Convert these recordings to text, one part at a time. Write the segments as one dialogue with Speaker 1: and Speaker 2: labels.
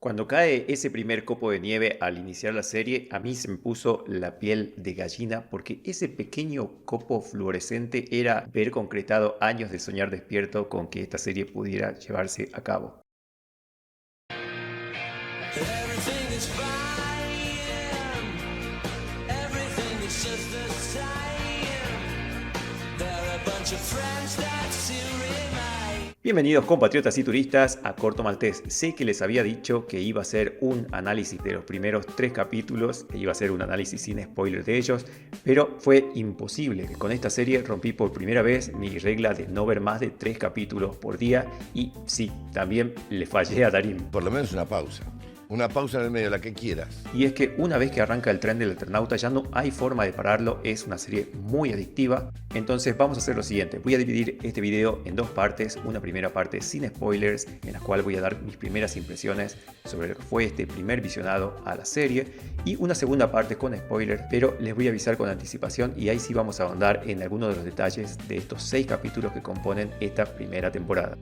Speaker 1: Cuando cae ese primer copo de nieve al iniciar la serie, a mí se me puso la piel de gallina porque ese pequeño copo fluorescente era ver concretado años de soñar despierto con que esta serie pudiera llevarse a cabo.
Speaker 2: Everything is fine. Everything is just the same. There are a bunch of friends that still remain.
Speaker 1: Bienvenidos compatriotas y turistas a Corto Maltés. Sé que les había dicho que iba a hacer un análisis de los primeros 3 capítulos, que iba a ser un análisis sin spoiler de ellos, pero fue imposible. Con esta serie rompí por primera vez mi regla de no ver más de 3 capítulos por día y sí, también le fallé a Darín.
Speaker 3: Por lo menos una pausa. Una pausa en el medio, la que quieras.
Speaker 1: Y es que una vez que arranca el tren del Eternauta ya no hay forma de pararlo, es una serie muy adictiva. Entonces vamos a hacer lo siguiente, voy a dividir este video en 2 partes, una primera parte sin spoilers, en la cual voy a dar mis primeras impresiones sobre lo que fue este primer visionado a la serie, y una segunda parte con spoilers, pero les voy a avisar con anticipación y ahí sí vamos a ahondar en algunos de los detalles de estos 6 capítulos que componen esta primera temporada.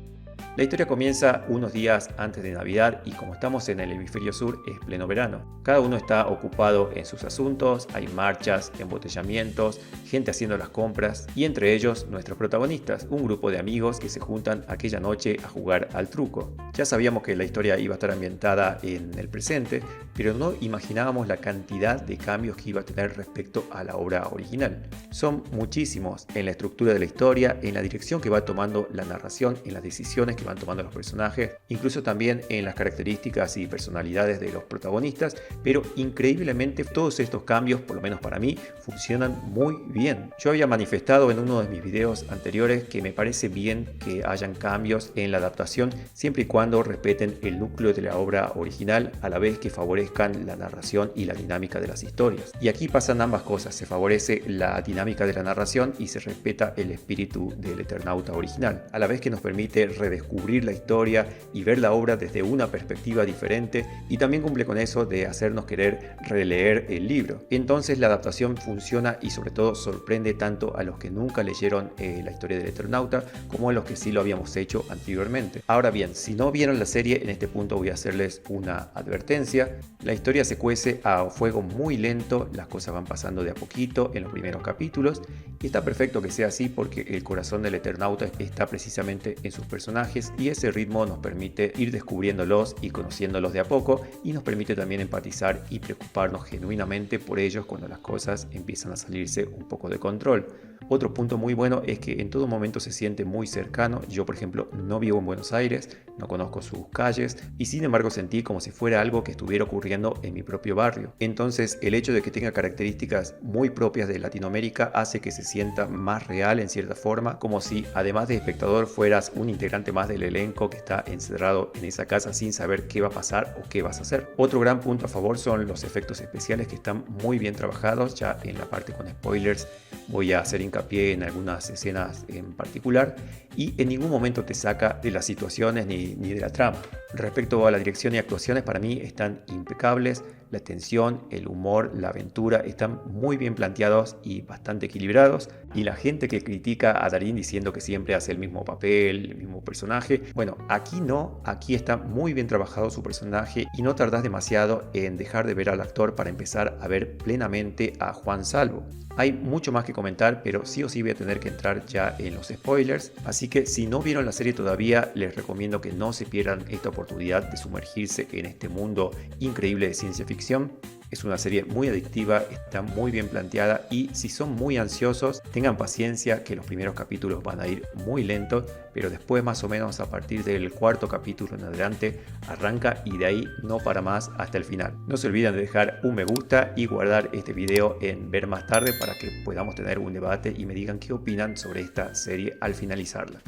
Speaker 1: La historia comienza unos días antes de Navidad y como estamos en el hemisferio sur es pleno verano. Cada uno está ocupado en sus asuntos, hay marchas, embotellamientos, gente haciendo las compras y entre ellos nuestros protagonistas, un grupo de amigos que se juntan aquella noche a jugar al truco. Ya sabíamos que la historia iba a estar ambientada en el presente, pero no imaginábamos la cantidad de cambios que iba a tener respecto a la obra original. Son muchísimos en la estructura de la historia, en la dirección que va tomando la narración, en las decisiones que van tomando los personajes, incluso también en las características y personalidades de los protagonistas, pero increíblemente todos estos cambios, por lo menos para mí, funcionan muy bien. Yo había manifestado en uno de mis videos anteriores que me parece bien que hayan cambios en la adaptación siempre y cuando respeten el núcleo de la obra original a la vez que favorezcan la narración y la dinámica de las historias. Y aquí pasan ambas cosas, se favorece la dinámica de la narración y se respeta el espíritu del Eternauta original, a la vez que nos permite redescubrir la historia y ver la obra desde una perspectiva diferente y también cumple con eso de hacernos querer releer el libro. Entonces la adaptación funciona y sobre todo sorprende tanto a los que nunca leyeron la historia del Eternauta como a los que sí lo habíamos hecho anteriormente. Ahora bien, si no vieron la serie, en este punto voy a hacerles una advertencia. La historia se cuece a fuego muy lento, las cosas van pasando de a poquito en los primeros capítulos y está perfecto que sea así porque el corazón del Eternauta está precisamente en sus personajes y ese ritmo nos permite ir descubriéndolos y conociéndolos de a poco y nos permite también empatizar y preocuparnos genuinamente por ellos cuando las cosas empiezan a salirse un poco de control. Otro punto muy bueno es que en todo momento se siente muy cercano. Yo, por ejemplo, no vivo en Buenos Aires, no conozco sus calles y sin embargo sentí como si fuera algo que estuviera ocurriendo en mi propio barrio. Entonces el hecho de que tenga características muy propias de Latinoamérica hace que se sienta más real en cierta forma, como si además de espectador fueras un integrante más del elenco que está encerrado en esa casa sin saber qué va a pasar o qué vas a hacer. Otro gran punto a favor son los efectos especiales que están muy bien trabajados. Ya en la parte con spoilers voy a hacer hincapié en algunas escenas en particular y en ningún momento te saca de las situaciones ni de la trama. Respecto a la dirección y actuaciones, para mí están impecables. La tensión, el humor, la aventura están muy bien planteados y bastante equilibrados. Y la gente que critica a Darín diciendo que siempre hace el mismo papel, el mismo personaje, bueno, aquí no, aquí está muy bien trabajado su personaje y no tardás demasiado en dejar de ver al actor para empezar a ver plenamente a Juan Salvo. Hay mucho más que comentar, pero sí o sí voy a tener que entrar ya en los spoilers, así que si no vieron la serie todavía, les recomiendo que no se pierdan esta oportunidad de sumergirse en este mundo increíble de ciencia ficción. Es una serie muy adictiva, está muy bien planteada y si son muy ansiosos, tengan paciencia que los primeros capítulos van a ir muy lentos, pero después más o menos a partir del 4.º capítulo en adelante arranca y de ahí no para más hasta el final. No se olviden de dejar un me gusta y guardar este video en ver más tarde para que podamos tener un debate y me digan qué opinan sobre esta serie al finalizarla.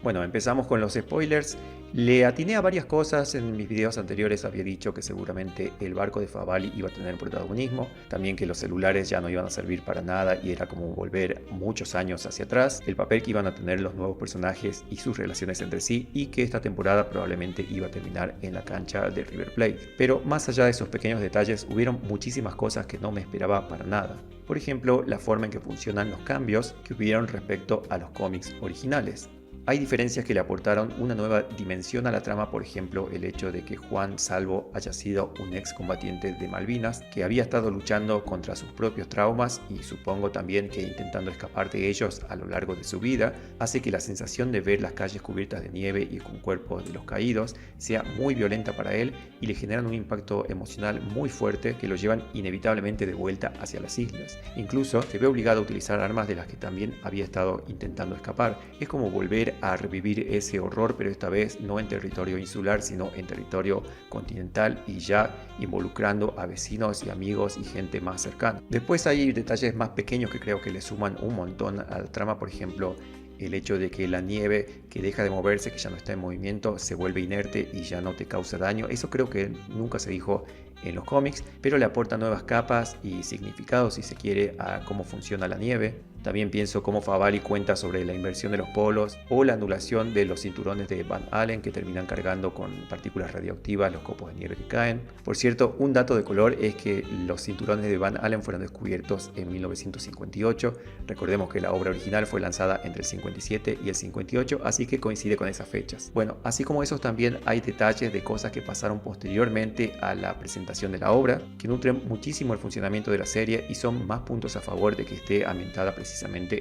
Speaker 1: Bueno, empezamos con los spoilers. Le atiné a varias cosas, en mis videos anteriores había dicho que seguramente el barco de Favali iba a tener protagonismo, también que los celulares ya no iban a servir para nada y era como volver muchos años hacia atrás, el papel que iban a tener los nuevos personajes y sus relaciones entre sí y que esta temporada probablemente iba a terminar en la cancha de River Plate. Pero más allá de esos pequeños detalles hubieron muchísimas cosas que no me esperaba para nada. Por ejemplo, la forma en que funcionan los cambios que hubieron respecto a los cómics originales. Hay diferencias que le aportaron una nueva dimensión a la trama, por ejemplo, el hecho de que Juan Salvo haya sido un excombatiente de Malvinas, que había estado luchando contra sus propios traumas y supongo también que intentando escapar de ellos a lo largo de su vida, hace que la sensación de ver las calles cubiertas de nieve y con cuerpos de los caídos sea muy violenta para él y le generan un impacto emocional muy fuerte que lo llevan inevitablemente de vuelta hacia las islas. Incluso se ve obligado a utilizar armas de las que también había estado intentando escapar. Es como volver a revivir ese horror, pero esta vez no en territorio insular, sino en territorio continental y ya involucrando a vecinos y amigos y gente más cercana. Después hay detalles más pequeños que creo que le suman un montón a la trama, por ejemplo, el hecho de que la nieve que deja de moverse, que ya no está en movimiento, se vuelve inerte y ya no te causa daño. Eso creo que nunca se dijo en los cómics, pero le aporta nuevas capas y significados, si se quiere, a cómo funciona la nieve. También pienso cómo Favali cuenta sobre la inversión de los polos o la anulación de los cinturones de Van Allen que terminan cargando con partículas radioactivas los copos de nieve que caen. Por cierto, un dato de color es que los cinturones de Van Allen fueron descubiertos en 1958. Recordemos que la obra original fue lanzada entre el 57 y el 58, así que coincide con esas fechas. Bueno, así como esos también hay detalles de cosas que pasaron posteriormente a la presentación de la obra, que nutren muchísimo el funcionamiento de la serie y son más puntos a favor de que esté ambientada precisamente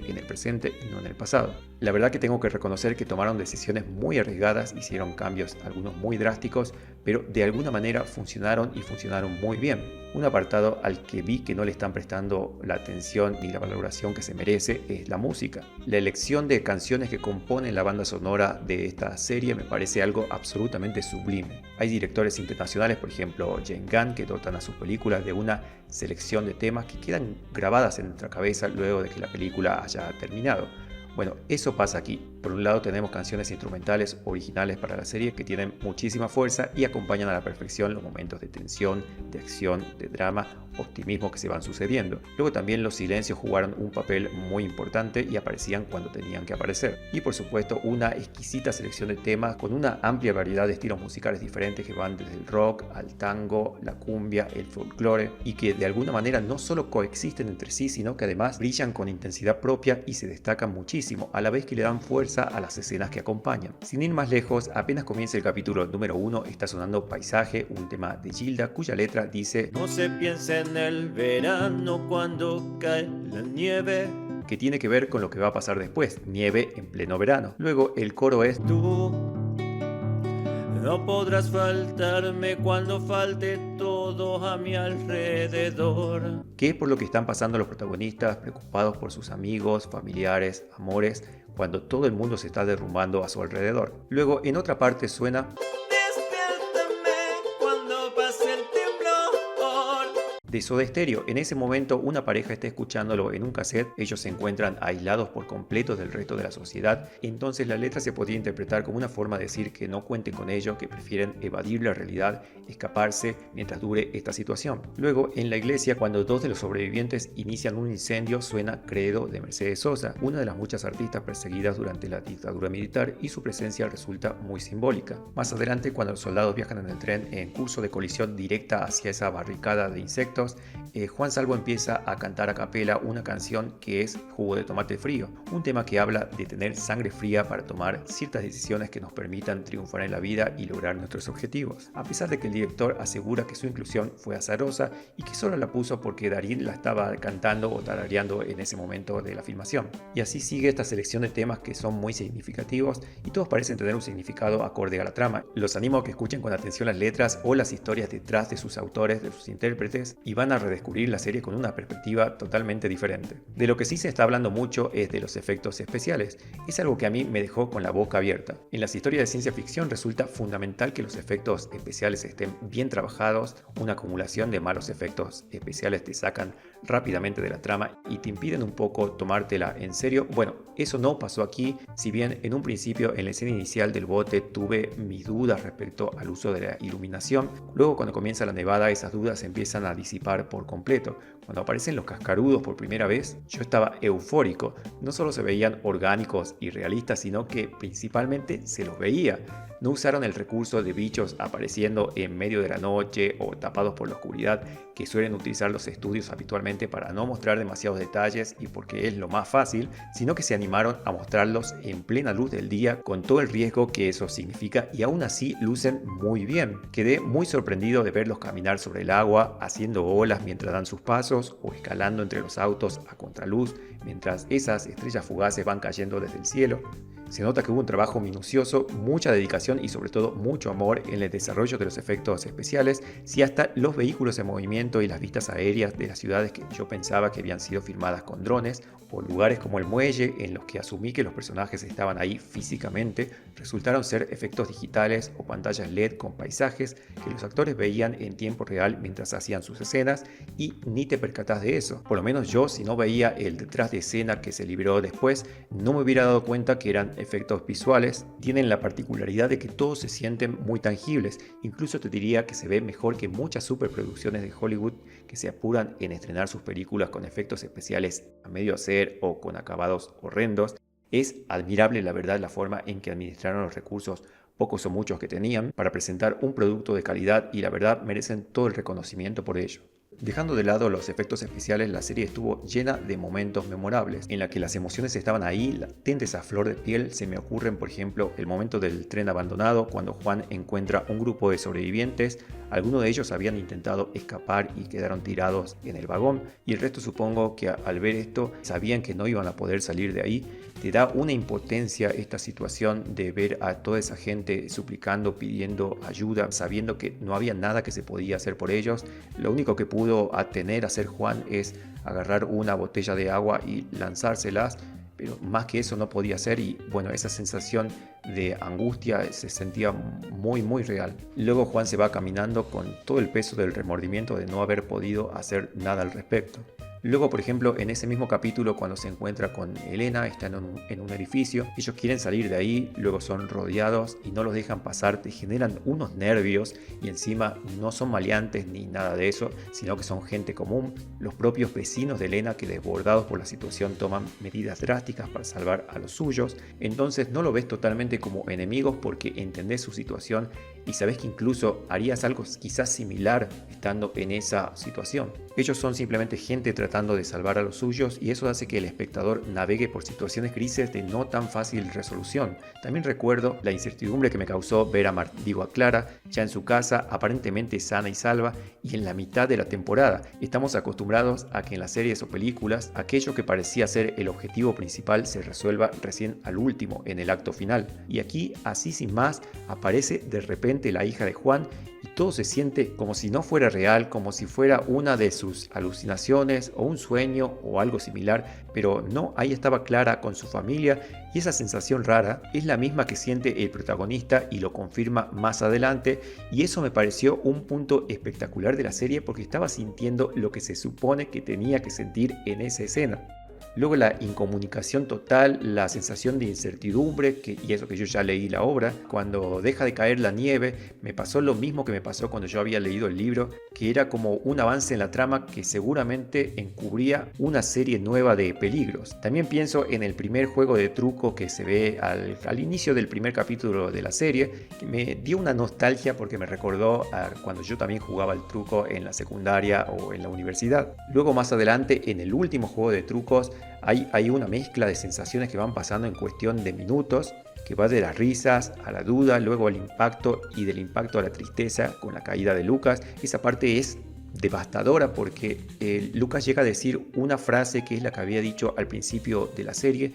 Speaker 1: en el presente y no en el pasado. La verdad que tengo que reconocer que tomaron decisiones muy arriesgadas, hicieron cambios, algunos muy drásticos, pero de alguna manera funcionaron y funcionaron muy bien. Un apartado al que vi que no le están prestando la atención ni la valoración que se merece es la música. La elección de canciones que componen la banda sonora de esta serie me parece algo absolutamente sublime. Hay directores internacionales, por ejemplo James Gunn, que dotan a sus películas de una selección de temas que quedan grabadas en nuestra cabeza luego de que la película haya terminado. Bueno, eso pasa aquí. Por un lado tenemos canciones instrumentales originales para la serie que tienen muchísima fuerza y acompañan a la perfección los momentos de tensión, de acción, de drama, optimismo que se van sucediendo. Luego también los silencios jugaron un papel muy importante y aparecían cuando tenían que aparecer. Y por supuesto una exquisita selección de temas con una amplia variedad de estilos musicales diferentes que van desde el rock al tango, la cumbia, el folclore y que de alguna manera no solo coexisten entre sí, sino que además brillan con intensidad propia y se destacan muchísimo, a la vez que le dan fuerza a las escenas que acompañan. Sin ir más lejos, apenas comienza el capítulo número 1, está sonando Paisaje, un tema de Gilda cuya letra dice:
Speaker 4: No se piensa en el verano cuando cae la nieve.
Speaker 1: Que tiene que ver con lo que va a pasar después, nieve en pleno verano. Luego el coro es:
Speaker 4: Tú no podrás faltarme cuando falte todo a mi alrededor.
Speaker 1: que es por lo que están pasando los protagonistas, preocupados por sus amigos, familiares, amores, cuando todo el mundo se está derrumbando a su alrededor. Luego en otra parte suena:
Speaker 4: Despiértame cuando pase el temblor.
Speaker 1: de Soda Stereo. En ese momento una pareja está escuchándolo en un cassette, ellos se encuentran aislados por completo del resto de la sociedad, entonces la letra se podría interpretar como una forma de decir que no cuenten con ellos, que prefieren evadir la realidad, escaparse mientras dure esta situación. Luego en la iglesia, cuando dos de los sobrevivientes inician un incendio, suena Credo de Mercedes Sosa, una de las muchas artistas perseguidas durante la dictadura militar, y su presencia resulta muy simbólica. Más adelante, cuando los soldados viajan en el tren en curso de colisión directa hacia esa barricada de insectos, Juan Salvo empieza a cantar a capela una canción que es Jugo de Tomate Frío, un tema que habla de tener sangre fría para tomar ciertas decisiones que nos permitan triunfar en la vida y lograr nuestros objetivos. A pesar de que el director asegura que su inclusión fue azarosa y que solo la puso porque Darín la estaba cantando o tarareando en ese momento de la filmación. Y así sigue esta selección de temas que son muy significativos y todos parecen tener un significado acorde a la trama. Los animo a que escuchen con atención las letras o las historias detrás de sus autores, de sus intérpretes, y van a redescubrir la serie con una perspectiva totalmente diferente. De lo que sí se está hablando mucho es de los efectos especiales. Es algo que a mí me dejó con la boca abierta. En las historias de ciencia ficción resulta fundamental que los efectos especiales estén bien trabajados. Una acumulación de malos efectos especiales te sacan rápidamente de la trama y te impiden un poco tomártela en serio. Bueno, eso no pasó aquí, si bien en un principio en la escena inicial del bote tuve mis dudas respecto al uso de la iluminación. Luego cuando comienza la nevada esas dudas se empiezan a disipar por completo. Cuando aparecen los cascarudos por primera vez, yo estaba eufórico. No solo se veían orgánicos y realistas, sino que principalmente se los veía. No usaron el recurso de bichos apareciendo en medio de la noche o tapados por la oscuridad que suelen utilizar los estudios habitualmente simplemente para no mostrar demasiados detalles y porque es lo más fácil, sino que se animaron a mostrarlos en plena luz del día con todo el riesgo que eso significa y aún así lucen muy bien. Quedé muy sorprendido de verlos caminar sobre el agua, haciendo olas mientras dan sus pasos o escalando entre los autos a contraluz mientras esas estrellas fugaces van cayendo desde el cielo. Se nota que hubo un trabajo minucioso, mucha dedicación y sobre todo mucho amor en el desarrollo de los efectos especiales, si hasta los vehículos en movimiento y las vistas aéreas de las ciudades que yo pensaba que habían sido filmadas con drones, o lugares como el muelle en los que asumí que los personajes estaban ahí físicamente, resultaron ser efectos digitales o pantallas LED con paisajes que los actores veían en tiempo real mientras hacían sus escenas y ni te percatás de eso. Por lo menos yo, si no veía el detrás de escena que se liberó después, no me hubiera dado cuenta que eran efectos visuales. Tienen la particularidad de que todos se sienten muy tangibles, incluso te diría que se ve mejor que muchas superproducciones de Hollywood que se apuran en estrenar sus películas con efectos especiales a medio hacer o con acabados horrendos. Es admirable la verdad la forma en que administraron los recursos, pocos o muchos que tenían, para presentar un producto de calidad y la verdad merecen todo el reconocimiento por ello. Dejando de lado los efectos especiales, la serie estuvo llena de momentos memorables, en la que las emociones estaban ahí, latentes a flor de piel. Se me ocurren, por ejemplo, el momento del tren abandonado, cuando Juan encuentra un grupo de sobrevivientes. Algunos de ellos habían intentado escapar y quedaron tirados en el vagón, y el resto supongo que al ver esto sabían que no iban a poder salir de ahí. Te da una impotencia esta situación de ver a toda esa gente suplicando, pidiendo ayuda, sabiendo que no había nada que se podía hacer por ellos. Lo único que pudo hacer Juan es agarrar una botella de agua y lanzárselas, pero más que eso no podía hacer, y bueno, esa sensación de angustia se sentía muy real. Luego Juan se va caminando con todo el peso del remordimiento de no haber podido hacer nada al respecto. Luego, por ejemplo, en ese mismo capítulo, cuando se encuentra con Elena, están en un edificio, ellos quieren salir de ahí, luego son rodeados y no los dejan pasar, te generan unos nervios y encima no son maleantes ni nada de eso, sino que son gente común, los propios vecinos de Elena que desbordados por la situación toman medidas drásticas para salvar a los suyos. Entonces no lo ves totalmente como enemigos porque entendés su situación y sabés que incluso harías algo quizás similar estando en esa situación. Ellos son simplemente gente tratando de salvar a los suyos y eso hace que el espectador navegue por situaciones grises de no tan fácil resolución. También recuerdo la incertidumbre que me causó ver a Clara ya en su casa, aparentemente sana y salva, y en la mitad de la temporada. Estamos acostumbrados a que en las series o películas aquello que parecía ser el objetivo principal se resuelva recién al último, en el acto final. Y aquí, así sin más, aparece de repente la hija de Juan y todo se siente como si no fuera real, como si fuera una de sus alucinaciones o un sueño o algo similar, pero no, ahí estaba Clara con su familia y esa sensación rara es la misma que siente el protagonista y lo confirma más adelante, y eso me pareció un punto espectacular de la serie porque estaba sintiendo lo que se supone que tenía que sentir en esa escena. Luego la incomunicación total, la sensación de incertidumbre, y eso que yo ya leí la obra. Cuando deja de caer la nieve, me pasó lo mismo que me pasó cuando yo había leído el libro, que era como un avance en la trama que seguramente encubría una serie nueva de peligros. También pienso en el primer juego de truco que se ve al inicio del primer capítulo de la serie, que me dio una nostalgia porque me recordó a cuando yo también jugaba el truco en la secundaria o en la universidad. Luego más adelante, en el último juego de trucos, hay una mezcla de sensaciones que van pasando en cuestión de minutos, que va de las risas a la duda, luego al impacto y del impacto a la tristeza con la caída de Lucas. Esa parte es devastadora porque Lucas llega a decir una frase que es la que había dicho al principio de la serie,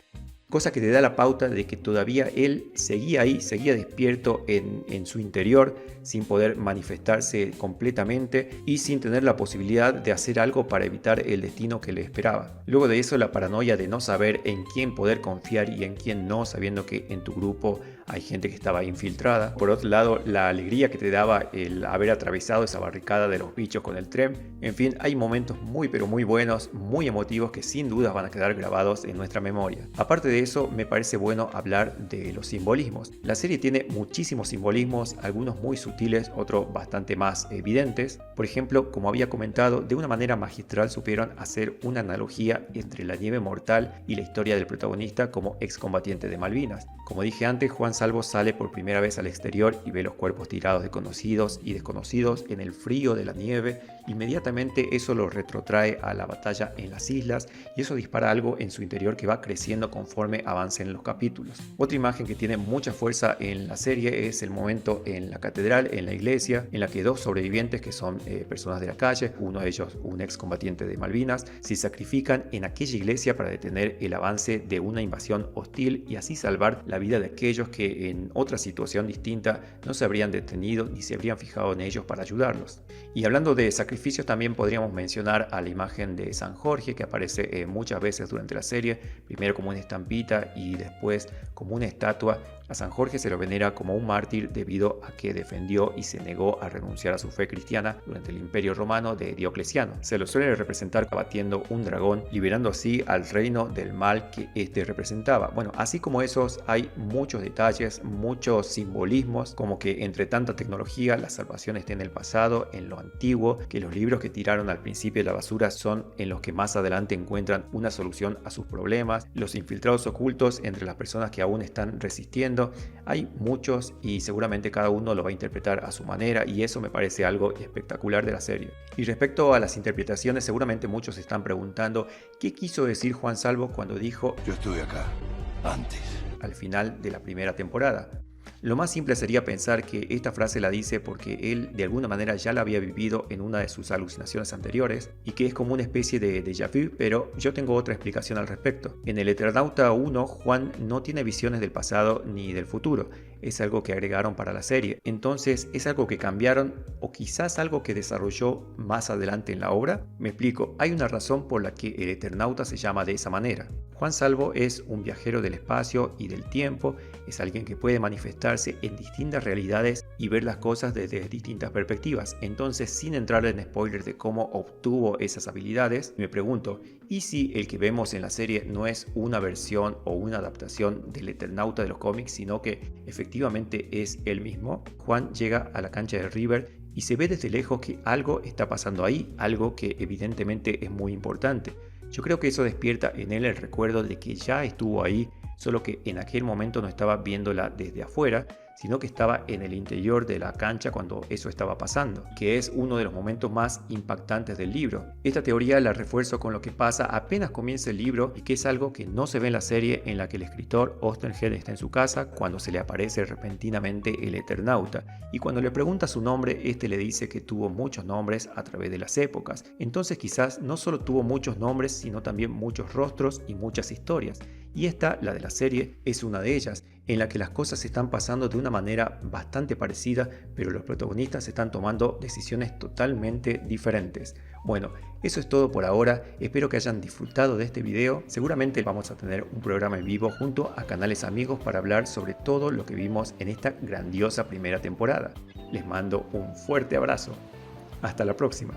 Speaker 1: cosa que te da la pauta de que todavía él seguía ahí, seguía despierto en su interior, sin poder manifestarse completamente y sin tener la posibilidad de hacer algo para evitar el destino que le esperaba. Luego de eso, la paranoia de no saber en quién poder confiar y en quién no, sabiendo que en tu grupo hay gente que estaba infiltrada. Por otro lado, la alegría que te daba el haber atravesado esa barricada de los bichos con el tren. En fin, hay momentos muy pero muy buenos, muy emotivos que sin duda van a quedar grabados en nuestra memoria. Aparte de eso, me parece bueno hablar de los simbolismos. La serie tiene muchísimos simbolismos, algunos muy sutiles, otros bastante más evidentes. Por ejemplo, como había comentado, de una manera magistral supieron hacer una analogía entre la nieve mortal y la historia del protagonista como excombatiente de Malvinas. Como dije antes, Juan Salvo sale por primera vez al exterior y ve los cuerpos tirados de conocidos y desconocidos en el frío de la nieve, inmediatamente eso lo retrotrae a la batalla en las islas y eso dispara algo en su interior que va creciendo conforme avancen los capítulos. Otra imagen que tiene mucha fuerza en la serie es el momento en la catedral, en la iglesia, en la que dos sobrevivientes que son personas de la calle, uno de ellos un excombatiente de Malvinas, se sacrifican en aquella iglesia para detener el avance de una invasión hostil y así salvar la vida de aquellos que en otra situación distinta no se habrían detenido ni se habrían fijado en ellos para ayudarlos. Y hablando de sacrificios, también podríamos mencionar a la imagen de San Jorge, que aparece muchas veces durante la serie, primero como una estampita y después como una estatua. A San Jorge se lo venera como un mártir debido a que defendió y se negó a renunciar a su fe cristiana durante el Imperio Romano de Diocleciano. Se lo suele representar abatiendo un dragón, liberando así al reino del mal que éste representaba. Bueno, así como esos hay muchos detalles, muchos simbolismos, como que entre tanta tecnología la salvación está en el pasado, en lo antiguo, que los libros que tiraron al principio de la basura son en los que más adelante encuentran una solución a sus problemas, los infiltrados ocultos entre las personas que aún están resistiendo. Hay muchos y seguramente cada uno lo va a interpretar a su manera y eso me parece algo espectacular de la serie. Y respecto a las interpretaciones, seguramente muchos se están preguntando qué quiso decir Juan Salvo cuando dijo
Speaker 3: Yo estuve acá, antes.
Speaker 1: al final de la primera temporada. Lo más simple sería pensar que esta frase la dice porque él de alguna manera ya la había vivido en una de sus alucinaciones anteriores y que es como una especie de déjà vu, pero yo tengo otra explicación al respecto. En el Eternauta 1, Juan no tiene visiones del pasado ni del futuro, es algo que agregaron para la serie. Entonces, ¿es algo que cambiaron o quizás algo que desarrolló más adelante en la obra? Me explico, hay una razón por la que el Eternauta se llama de esa manera. Juan Salvo es un viajero del espacio y del tiempo, es alguien que puede manifestarse en distintas realidades y ver las cosas desde distintas perspectivas. Entonces, sin entrar en spoilers de cómo obtuvo esas habilidades, me pregunto, ¿y si el que vemos en la serie no es una versión o una adaptación del Eternauta de los cómics, sino que efectivamente es él mismo? Juan llega a la cancha de River y se ve desde lejos que algo está pasando ahí, algo que evidentemente es muy importante. Yo creo que eso despierta en él el recuerdo de que ya estuvo ahí, solo que en aquel momento no estaba viéndola desde afuera, sino que estaba en el interior de la cancha cuando eso estaba pasando, que es uno de los momentos más impactantes del libro. Esta teoría la refuerzo con lo que pasa apenas comienza el libro y que es algo que no se ve en la serie, en la que el escritor Oesterheld está en su casa cuando se le aparece repentinamente el Eternauta y cuando le pregunta su nombre, este le dice que tuvo muchos nombres a través de las épocas. Entonces quizás no solo tuvo muchos nombres, sino también muchos rostros y muchas historias. Y esta, la de la serie, es una de ellas, en la que las cosas se están pasando de una manera bastante parecida, pero los protagonistas están tomando decisiones totalmente diferentes. Bueno, eso es todo por ahora, espero que hayan disfrutado de este video. Seguramente vamos a tener un programa en vivo junto a canales amigos para hablar sobre todo lo que vimos en esta grandiosa primera temporada. Les mando un fuerte abrazo. Hasta la próxima.